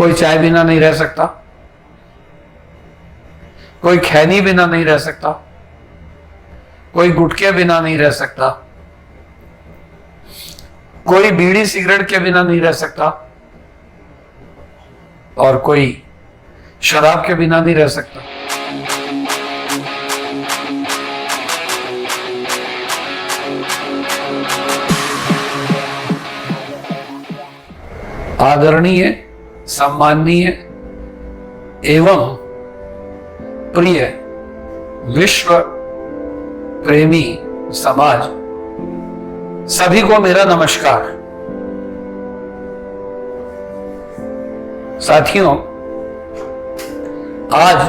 कोई चाय बिना नहीं रह सकता, कोई खैनी बिना नहीं रह सकता, कोई गुटके बिना नहीं रह सकता, कोई बीड़ी सिगरेट के बिना नहीं रह सकता, और कोई शराब के बिना नहीं रह सकता। आदरणीय, सम्माननीय एवं प्रिय विश्व प्रेमी समाज, सभी को मेरा नमस्कार। साथियों, आज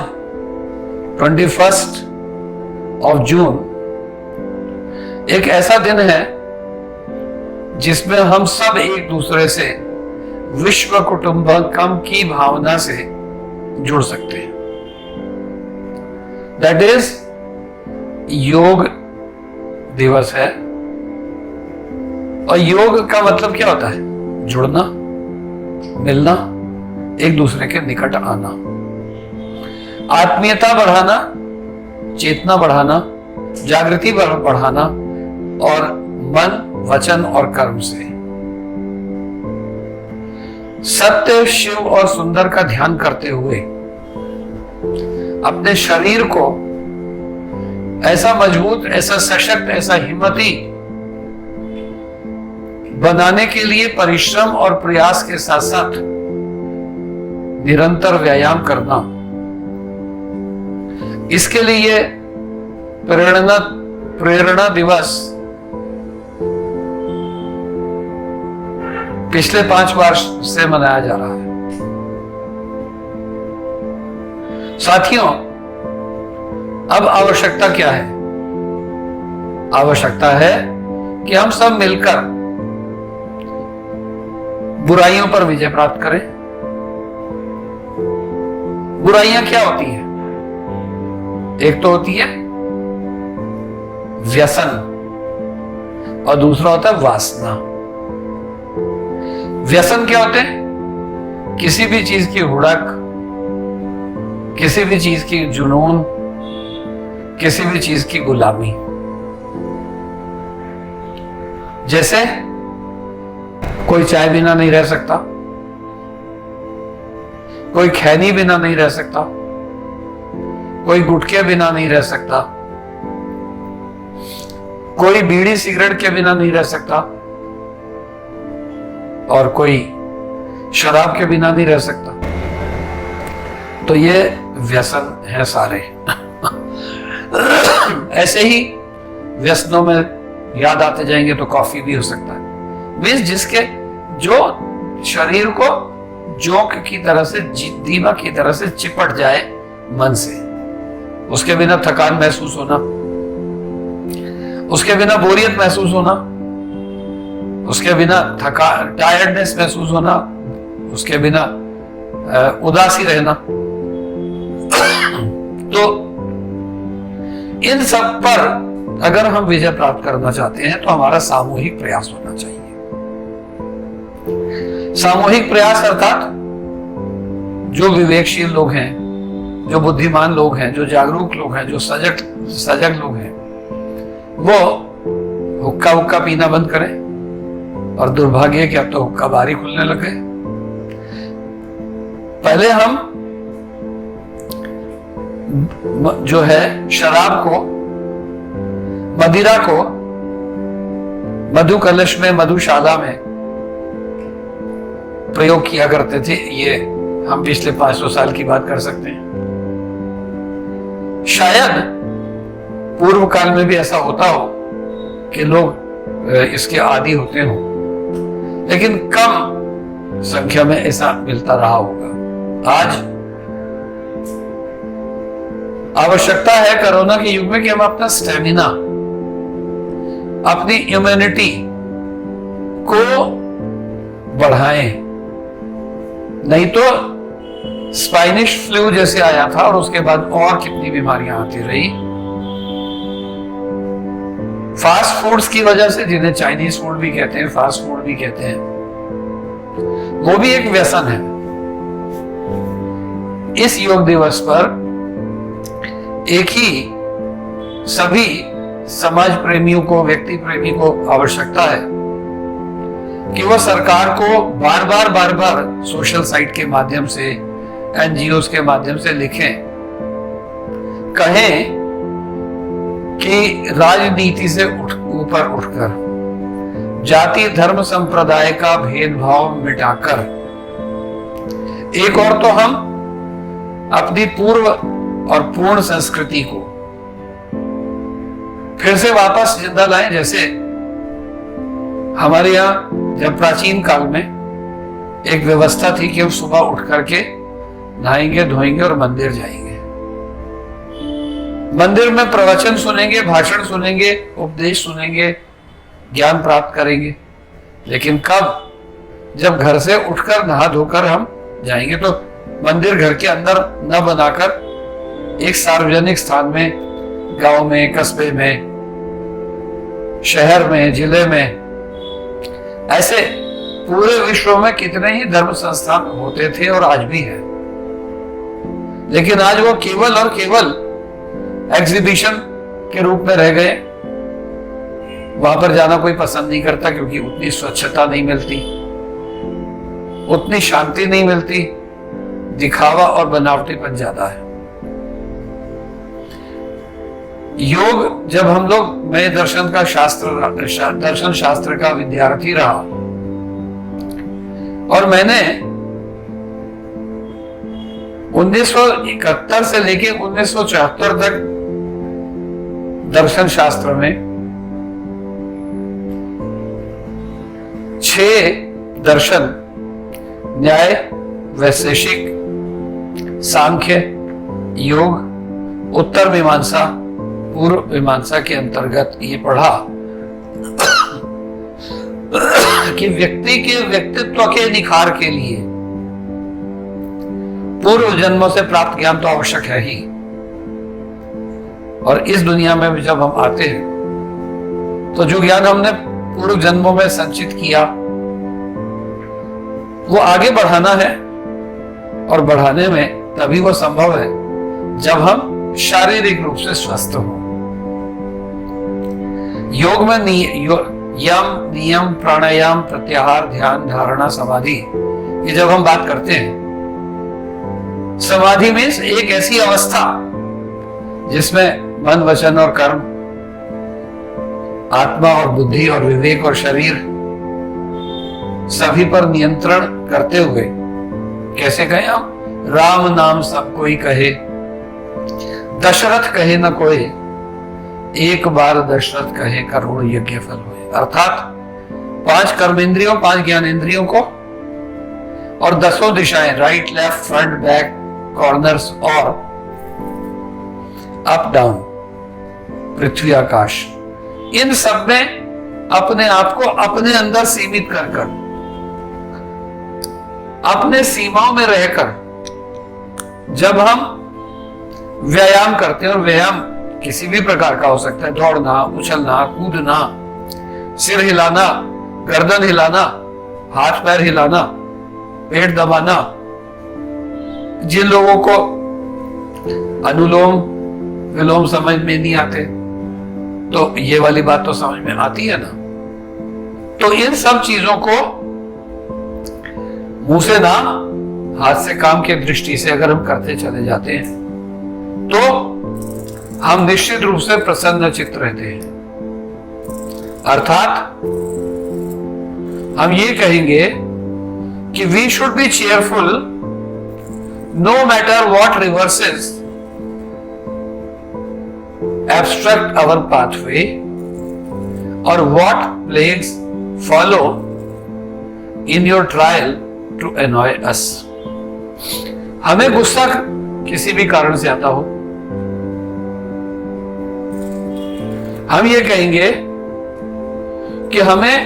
21 जून एक ऐसा दिन है जिसमें हम सब एक दूसरे से विश्व कुटुंबकम की भावना से जुड़ सकते हैं। दैट इज योग दिवस है। और योग का मतलब क्या होता है? जुड़ना, मिलना, एक दूसरे के निकट आना, आत्मीयता बढ़ाना, चेतना बढ़ाना, जागृति बढ़ाना, और मन, वचन और कर्म से सत्य, शिव और सुंदर का ध्यान करते हुए अपने शरीर को ऐसा मजबूत, ऐसा सशक्त, ऐसा हिम्मती बनाने के लिए परिश्रम और प्रयास के साथ साथ निरंतर व्यायाम करना, इसके लिए प्रेरणा दिवस पिछले 5 वर्ष से मनाया जा रहा है। साथियों, अब आवश्यकता क्या है? आवश्यकता है कि हम सब मिलकर बुराइयों पर विजय प्राप्त करें। बुराइयां क्या होती हैं? एक तो होती है व्यसन और दूसरा होता है वासना। व्यसन क्या होते हैं? किसी भी चीज की हुड़क, किसी भी चीज की जुनून, किसी भी चीज की गुलामी। जैसे कोई चाय बिना नहीं रह सकता, कोई खैनी बिना नहीं रह सकता, कोई गुटके बिना नहीं रह सकता, कोई बीड़ी सिगरेट के बिना नहीं रह सकता, और कोई शराब के बिना नहीं रह सकता। तो ये व्यसन है सारे। ऐसे ही व्यसनों में याद आते जाएंगे तो कॉफी भी हो सकता है। मीन्स जिसके जो शरीर को जोंक की तरह से, दीमक की तरह से चिपट जाए मन से, उसके बिना थकान महसूस होना, उसके बिना बोरियत महसूस होना, उसके बिना टायर्डनेस महसूस होना, उसके बिना उदासी रहना। तो इन सब पर अगर हम विजय प्राप्त करना चाहते हैं तो हमारा सामूहिक प्रयास होना चाहिए। सामूहिक प्रयास अर्थात जो विवेकशील लोग हैं, जो बुद्धिमान लोग हैं, जो जागरूक लोग हैं, जो सजग लोग हैं, वो हुक्का पीना बंद करें। और दुर्भाग्य कि अब तो हुक्का बारी खुलने लग गए। पहले हम जो है शराब को, मदिरा को मधु कलश में, मधुशाला में प्रयोग किया करते थे। ये हम पिछले 500 साल की बात कर सकते हैं। शायद पूर्व काल में भी ऐसा होता हो कि लोग इसके आदी होते हो, लेकिन कम संख्या में ऐसा मिलता रहा होगा। आज आवश्यकता है कोरोना के युग में कि हम अपना स्टेमिना, अपनी इम्यूनिटी को बढ़ाएं। नहीं तो स्पाइनिश फ्लू जैसे आया था और उसके बाद और कितनी बीमारियां आती रही। फास्ट फूड्स की वजह से, जिन्हें चाइनीज फूड भी कहते हैं, फास्ट फूड भी कहते हैं, वो भी एक व्यसन है। इस योग दिवस पर एक ही सभी समाज प्रेमियों को, व्यक्ति प्रेमी को आवश्यकता है कि वह सरकार को बार बार सोशल साइट के माध्यम से, एनजीओ के माध्यम से लिखें, कहें कि राजनीति से ऊपर उठकर जाति धर्म संप्रदाय का भेदभाव मिटाकर एक और तो हम अपनी पूर्व और पूर्ण संस्कृति को फिर से वापस जिंदा लाएं। जैसे हमारे यहाँ जब प्राचीन काल में एक व्यवस्था थी कि हम सुबह उठ करके नहाएंगे, धोएंगे और मंदिर जाएंगे, मंदिर में प्रवचन सुनेंगे, भाषण सुनेंगे, उपदेश सुनेंगे, ज्ञान प्राप्त करेंगे। लेकिन कब? जब घर से उठकर नहा धोकर हम जाएंगे। तो मंदिर घर के अंदर न बनाकर एक सार्वजनिक स्थान में, गांव में, कस्बे में, शहर में, जिले में, ऐसे पूरे विश्व में कितने ही धर्म संस्थान होते थे और आज भी है। लेकिन आज वो केवल और केवल एग्जीबिशन के रूप में रह गए। वहां पर जाना कोई पसंद नहीं करता क्योंकि उतनी स्वच्छता नहीं मिलती, उतनी शांति नहीं मिलती, दिखावा और बनावटीपन ज्यादा है। योग, जब हम लोग, मैं दर्शन शास्त्र का विद्यार्थी रहा और मैंने 1971 से लेकर 1974 तक दर्शन शास्त्र में 6 दर्शन, न्याय, वैशेषिक, सांख्य, योग, उत्तर मीमांसा, पूर्व मीमांसा के अंतर्गत ये पढ़ा कि व्यक्ति के व्यक्तित्व के निखार के लिए पूर्व जन्मों से प्राप्त ज्ञान तो आवश्यक है ही, और इस दुनिया में भी जब हम आते हैं तो जो ज्ञान हमने पूर्व जन्मों में संचित किया वो आगे बढ़ाना है, और बढ़ाने में तभी वो संभव है जब हम शारीरिक रूप से स्वस्थ हो। योग में यम, नियम, प्राणायाम, प्रत्याहार, ध्यान, धारणा, समाधि, ये जब हम बात करते हैं, समाधि में एक ऐसी अवस्था जिसमें मन, वचन और कर्म, आत्मा और बुद्धि और विवेक और शरीर सभी पर नियंत्रण करते हुए, कैसे कहें हम, राम नाम सब कोई कहे, दशरथ कहे न कोई, एक बार दशरथ कहे करोड़ यज्ञ फल हुए। अर्थात 5 कर्मेंद्रियों, 5 ज्ञानेंद्रियों को और 10 दिशाएं, right, left, front, back, corners और अप डाउन, पृथ्वी, आकाश, इन सब में अपने आप को अपने अंदर सीमित कर अपने सीमाओं में रहकर जब हम व्यायाम करते हैं, और व्यायाम किसी भी प्रकार का हो सकता है, दौड़ना, उछलना, कूदना, सिर हिलाना, गर्दन हिलाना, हाथ पैर हिलाना, पेट दबाना, जिन लोगों को अनुलोम विलोम समझ में नहीं आते तो ये वाली बात तो समझ में आती है ना। तो इन सब चीजों को मुंह से ना, हाथ से, काम की दृष्टि से अगर हम करते चले जाते हैं तो हम निश्चित रूप से प्रसन्न चित्त रहते हैं। अर्थात हम ये कहेंगे कि we should be cheerful no matter what reverses abstract our pathway or what plagues follow in your trial to annoy us। हमें गुस्सा किसी भी कारण से आता हो, हम ये कहेंगे कि हमें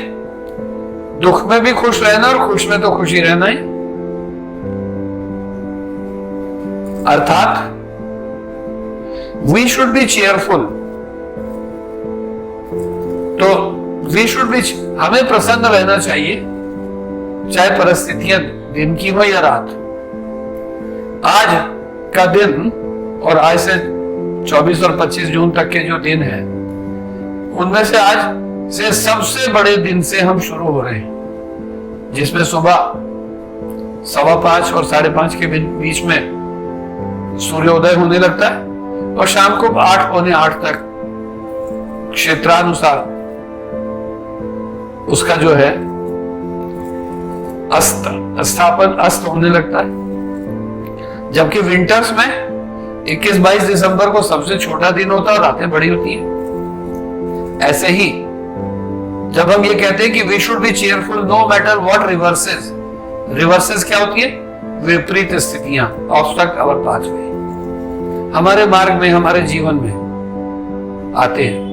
दुख में भी खुश रहना और खुश में तो खुशी रहना है। अर्थात we should be cheerful, तो we should be, हमें प्रसन्न रहना चाहिए चाहे परिस्थितियां दिन की हो या रात। आज का दिन और आज से 24 और 25 जून तक के जो दिन है, उनमें से आज से सबसे बड़े दिन से हम शुरू हो रहे हैं, जिसमें सुबह 5:15 और 5:30 के बीच में सूर्योदय होने लगता है और शाम को 8 पौने 8 तक क्षेत्रानुसार उसका जो है अस्त होने लगता है। जबकि विंटर्स में 21-22 दिसंबर को सबसे छोटा दिन होता है और रातें बड़ी होती है। ऐसे ही जब हम ये कहते हैं कि we should be cheerful no matter what reverses क्या होती है? विपरीत स्थितियां, ऑब्स्ट्रक्ट आवर पाथवे, हमारे मार्ग में, हमारे जीवन में आते हैं।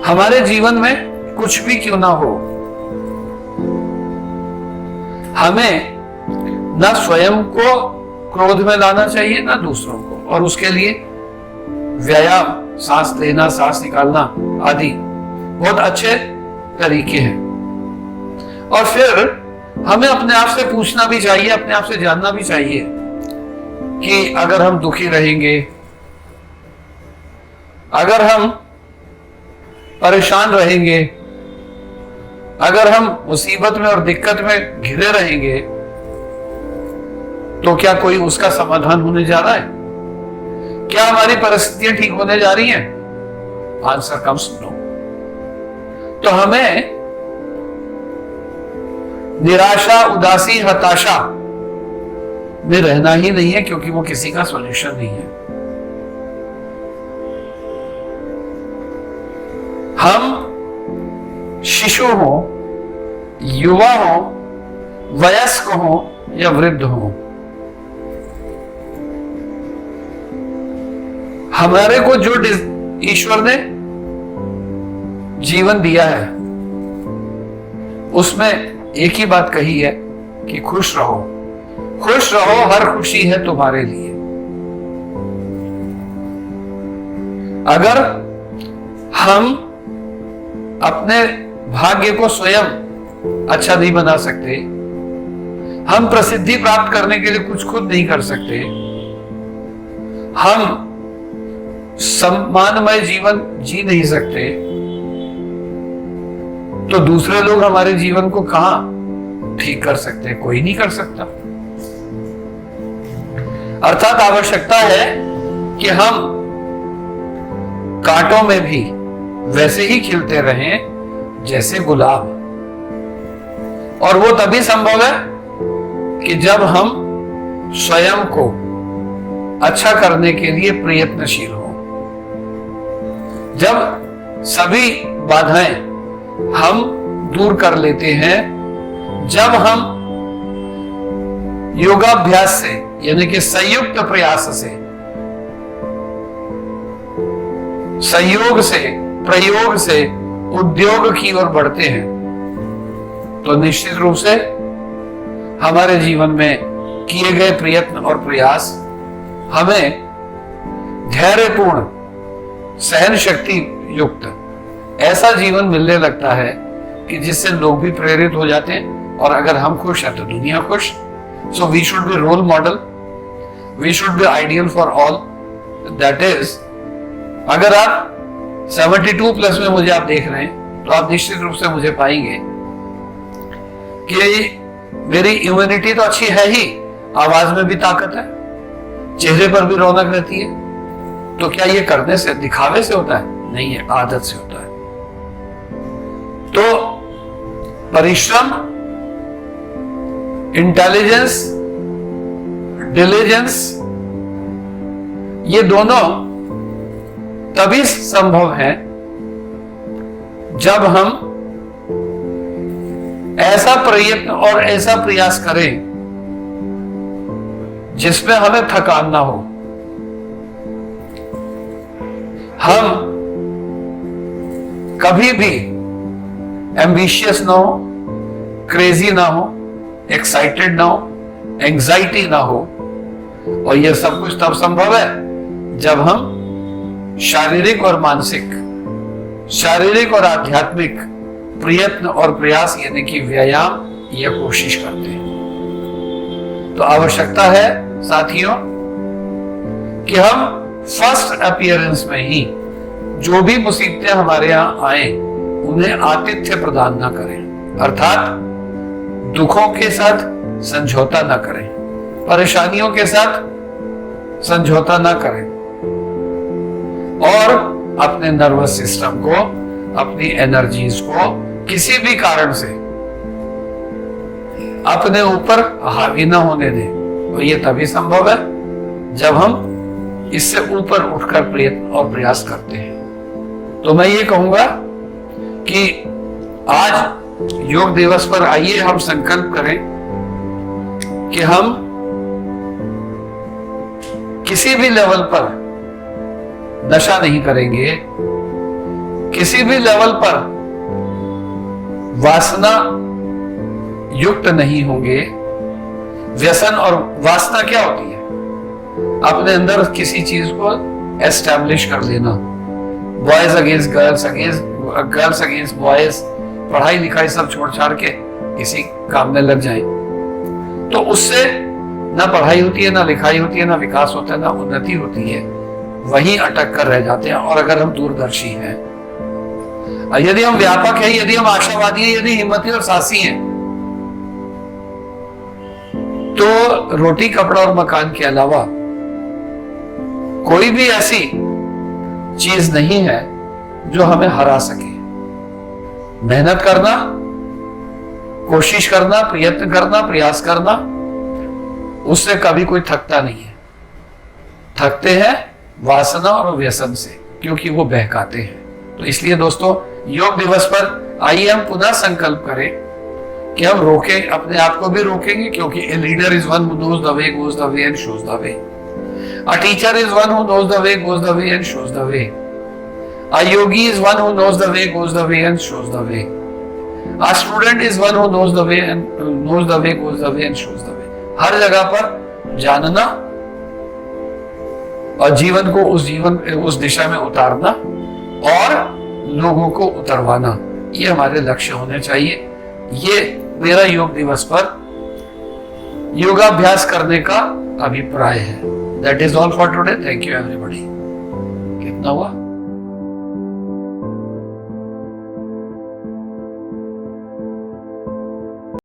हमारे जीवन में कुछ भी क्यों ना हो, हमें ना स्वयं को क्रोध में लाना चाहिए ना दूसरों को, और उसके लिए व्यायाम, सांस लेना, सांस निकालना आदि बहुत अच्छे तरीके हैं। और फिर हमें अपने आप से पूछना भी चाहिए, अपने आप से जानना भी चाहिए कि अगर हम दुखी रहेंगे, अगर हम परेशान रहेंगे, अगर हम मुसीबत में और दिक्कत में घिरे रहेंगे, तो क्या कोई उसका समाधान होने जा रहा है? क्या हमारी परिस्थितियां ठीक होने जा रही हैं? Answer comes no. तो हमें निराशा, उदासी, हताशा में रहना ही नहीं है, क्योंकि वो किसी का सॉल्यूशन नहीं है। हम शिशु हो, युवा हो, वयस्क हो या वृद्ध हो, हमारे को जो ईश्वर ने जीवन दिया है उसमें एक ही बात कही है कि खुश रहो, खुश रहो, हर खुशी है तुम्हारे लिए। अगर हम अपने भाग्य को स्वयं अच्छा नहीं बना सकते, हम प्रसिद्धि प्राप्त करने के लिए कुछ खुद नहीं कर सकते, हम सम्मानमय जीवन जी नहीं सकते, तो दूसरे लोग हमारे जीवन को कहां ठीक कर सकते हैं? कोई नहीं कर सकता। अर्थात आवश्यकता है कि हम कांटों में भी वैसे ही खिलते रहें जैसे गुलाब, और वो तभी संभव है कि जब हम स्वयं को अच्छा करने के लिए प्रयत्नशील हो, जब सभी बाधाएं हम दूर कर लेते हैं, जब हम योगाभ्यास से, यानी कि संयुक्त प्रयास से, संयोग से, प्रयोग से उद्योग की ओर बढ़ते हैं, तो निश्चित रूप से हमारे जीवन में किए गए प्रयत्न और प्रयास हमें धैर्यपूर्ण, सहन शक्ति युक्त ऐसा जीवन मिलने लगता है कि जिससे लोग भी प्रेरित हो जाते हैं, और अगर हम खुश हैं तो दुनिया खुश। So we should be role model, we should be ideal for all. That is, अगर आप 72 प्लस में मुझे आप देख रहे हैं तो आप निश्चित रूप से मुझे पाएंगे कि मेरी इम्यूनिटी तो अच्छी है ही, आवाज में भी ताकत है, चेहरे पर भी रौनक रहती है। तो क्या ये करने से, दिखावे से होता है? नहीं है, आदत से होता है। तो परिश्रम, इंटेलिजेंस, डिलीजेंस, ये दोनों तभी संभव है जब हम ऐसा प्रयत्न और ऐसा प्रयास करें जिसमें हमें थकान ना हो। हम कभी भी एम्बिशियस ना हो, क्रेजी ना हो, एक्साइटेड ना हो, एंजाइटी ना हो, और यह सब कुछ तब संभव है जब हम शारीरिक और मानसिक, शारीरिक और आध्यात्मिक प्रयत्न और प्रयास, यानी कि व्यायाम या कोशिश करते हैं। तो आवश्यकता है साथियों कि हम फर्स्ट अपीयरेंस में ही जो भी मुसीबतें हमारे यहाँ आए उन्हें आतिथ्य प्रदान ना करें, अर्थात दुखों के साथ समझौता ना करें, परेशानियों के साथ समझौता ना करें और अपने नर्वस सिस्टम को, अपनी एनर्जीज को किसी भी कारण से अपने ऊपर हावी ना होने दें। और ये तभी संभव है जब हम इससे ऊपर उठकर प्रयत्न और प्रयास करते हैं। तो मैं ये कहूंगा कि आज योग दिवस पर आइए हम संकल्प करें कि हम किसी भी लेवल पर नशा नहीं करेंगे, किसी भी लेवल पर वासना युक्त नहीं होंगे। व्यसन और वासना क्या होती है? अपने अंदर किसी चीज को एस्टैब्लिश कर लेना, boys against girls, girls against boys, पढ़ाई लिखाई सब छोड़ छाड़ के किसी काम में लग जाए तो उससे ना पढ़ाई होती है, ना लिखाई होती है, ना विकास होता है, ना उन्नति होती है, वहीं अटक कर रह जाते हैं। और अगर हम दूरदर्शी हैं, यदि हम व्यापक हैं, यदि हम आशावादी हैं, यदि हिम्मती और साहसी हैं, तो रोटी कपड़ा और मकान के अलावा कोई भी ऐसी चीज नहीं है जो हमें हरा सके। मेहनत करना, कोशिश करना, प्रयत्न करना, प्रयास करना, उससे कभी कोई थकता नहीं है। थकते हैं वासना और व्यसन से, क्योंकि वो बहकाते हैं। तो इसलिए दोस्तों, योग दिवस पर आइए हम पुनः संकल्प करें कि हम रोकें, अपने आप को भी रोकेंगे, क्योंकि a leader is one who knows the way, goes the way and shows the way. A teacher is one who knows the way, goes the way and shows the way. A yogi is one who knows the way, goes the way and shows the way. A student is one who knows the way and knows the way, goes the way and shows the way. हर जगह पर जानना और जीवन को उस दिशा में उतारना और लोगों को उतरवाना, ये हमारे लक्ष्य होने चाहिए। ये मेरा योग दिवस पर योगाभ्यास करने का अभिप्राय है। That is all for today. Thank you everybody. कितना हुआ?